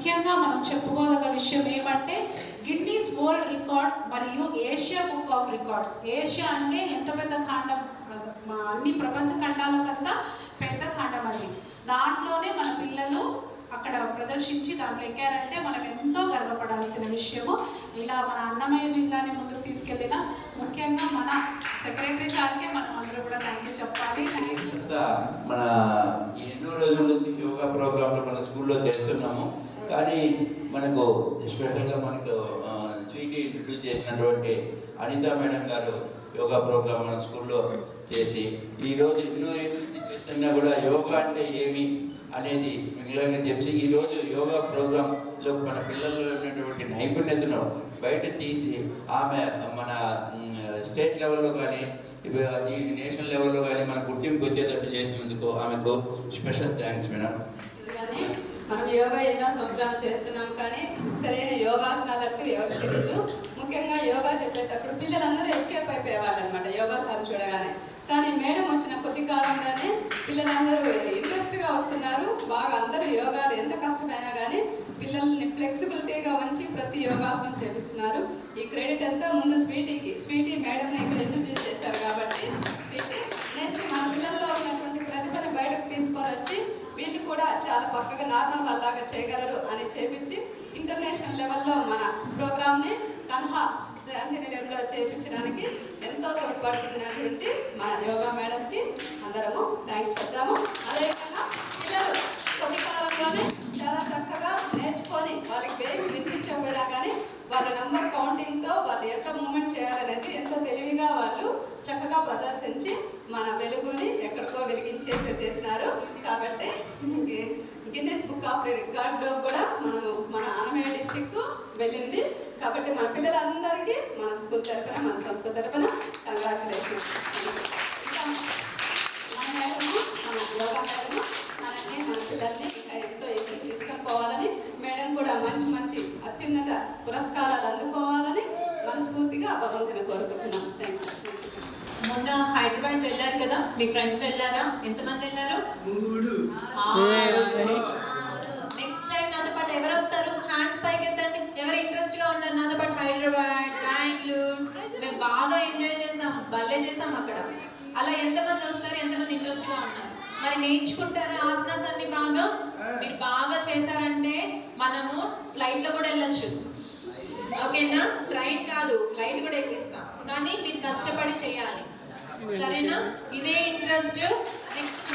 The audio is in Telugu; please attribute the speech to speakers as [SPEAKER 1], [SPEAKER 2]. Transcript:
[SPEAKER 1] ముఖ్యంగా మనం చెప్పుకోదగ్గ విషయం ఏమంటే గిన్నీస్ వరల్డ్ రికార్డ్ మరియు Asia book of records. Asia అంటే ఎంత పెద్ద ఖండం, అన్ని ప్రపంచ ఖండాల కన్నా పెద్ద ఖండం అది. దాంట్లోనే మన పిల్లలు అక్కడ ప్రదర్శించి దాంట్లో ఎక్కారంటే మనం ఎంతో గర్వపడాల్సిన విషయము. ఇలా మన అన్నమయ్య జిల్లాని ముందుకు తీసుకెళ్ళిన ముఖ్యంగా మన సెక్రటరీ సార్కే మనం అందరూ కూడా థ్యాంక్ యూ చెప్పాలి.
[SPEAKER 2] మన ఎన్నో రోజుల నుంచి యోగా ప్రోగ్రాంలు మన స్కూల్లో చేస్తున్నాము. కానీ మనకు స్పెషల్గా మనకు స్వీటీ ఇంట్రడ్యూస్ చేసినటువంటి అనిత మేడం గారు యోగా ప్రోగ్రాం మన స్కూల్లో చేసి ఈరోజు ఎన్నో చేస్తున్నా కూడా యోగా అంటే ఏమి అనేది మిగిలిన చెప్పి ఈరోజు యోగా ప్రోగ్రాంలో మన పిల్లల్లో ఉన్నటువంటి నైపుణ్యతను బయట తీసి ఆమె మన స్టేట్ లెవెల్లో కానీ నేషనల్ లెవెల్లో కానీ మన గుర్తింపు వచ్చేటట్టు చేసినందుకు ఆమెకు స్పెషల్ థ్యాంక్స్ మేడం.
[SPEAKER 3] మనం యోగా ఎన్నో సంవత్సరాలు చేస్తున్నాం కానీ సరైన యోగాసనాలకు ఎవరు తెలియదు. ముఖ్యంగా యోగా చెప్పేటప్పుడు పిల్లలందరూ ఎస్కేప్ అయిపోయేవాళ్ళు అనమాట యోగా సార్ చూడగానే. కానీ మేడం వచ్చిన కొద్ది కాలంలోనే పిల్లలందరూ ఇంట్రెస్ట్గా వస్తున్నారు. బాగా అందరూ యోగాలు ఎంత కష్టమైనా కానీ పిల్లల్ని ఫ్లెక్సిబిలిటీగా ఉంచి ప్రతి యోగాసనం చేపిస్తున్నారు. ఈ క్రెడిట్ అంతా ముందు స్వీటీ మేడంని ఇక్కడ ఇంట్రడ్యూస్ చేశారు కాబట్టి నెక్స్ట్ మన పిల్లల్లో ఉన్నటువంటి ప్రతిభను బయటకు తీసుకొని వచ్చి వీళ్ళు కూడా చాలా పక్కగా నార్మల్ అలాగా చేయగలరు అని చేపించి ఇంటర్నేషనల్ లెవెల్లో మన ప్రోగ్రామ్ని కన్హా శాంతిని లెవెల్లో చేయించడానికి ఎంతో తోడ్పడుతున్నటువంటి మన యోగా మేడంకి అందరము థ్యాంక్స్ చెప్తాము. అదేవిధంగా పిల్లలు కొద్ది కాలంలోనే చాలా చక్కగా నేర్చుకొని వాళ్ళకి ఏమి వినిపించకపోయినా కానీ వాళ్ళ నంబర్ కౌంటింగ్తో వాళ్ళు ఎట్లా మూమెంట్ చేయాలనేది ఎంతో తెలివిగా వాళ్ళు చక్కగా ప్రదర్శించి మన వెలుగుని ఎక్కడికో వెలిగించేసి చేసినారు. కాబట్టి గిన్నెస్ బుక్ ఆఫ్ రికార్డులో కూడా మనము మన అన్నమయ్య డిస్ట్రిక్ట్ వెళ్ళింది. కాబట్టి మన పిల్లలందరికీ మన స్కూల్ తరఫున మన సంస్థ తరఫున కంగ్రాచులేషన్స్. మన మేడము మన యోగా మేడము అలానే మన పిల్లల్ని ఇంకా ఎంతో ఎక్కడికి తీసుకొని పోవాలని మేడం కూడా మంచి అత్యున్నత పురస్కారాలు అందుకోవాలని మనస్ఫూర్తిగా భగవంతుని కోరుకుంటున్నాం. Thank you.
[SPEAKER 4] మొన్న హైదరాబాద్ వెళ్ళారు కదా, మీ ఫ్రెండ్స్ వెళ్ళారా? ఎంతమంది వెళ్ళారు? నెక్స్ట్ టైం నాతో పాటు ఎవరు వస్తారు? హ్యాండ్స్ పైకి ఎత్తండి. ఎవరు ఇంట్రెస్ట్ గా ఉన్నారు నాతో పాటు? హైదరాబాద్, బెంగళూరు మేము బాగా ఎంజాయ్ చేసాం, భలే చేసాం అక్కడ. అలా ఎంతమంది వస్తారు? ఎంతమంది ఇంట్రెస్ట్ గా ఉన్నారు? మరి నేర్చుకుంటారా ఆసనాస్ అన్ని బాగా? మీరు బాగా చేశారంటే మనము ఫ్లైట్ లో కూడా వెళ్ళొచ్చు. ఓకేనా? ట్రైన్ కాదు, ఫ్లైట్ కూడా ఎక్కిస్తాం. కానీ మీరు కష్టపడి చేయాలి, సరేనా? ఇదే ఇంట్రెస్ట్ నెక్స్ట్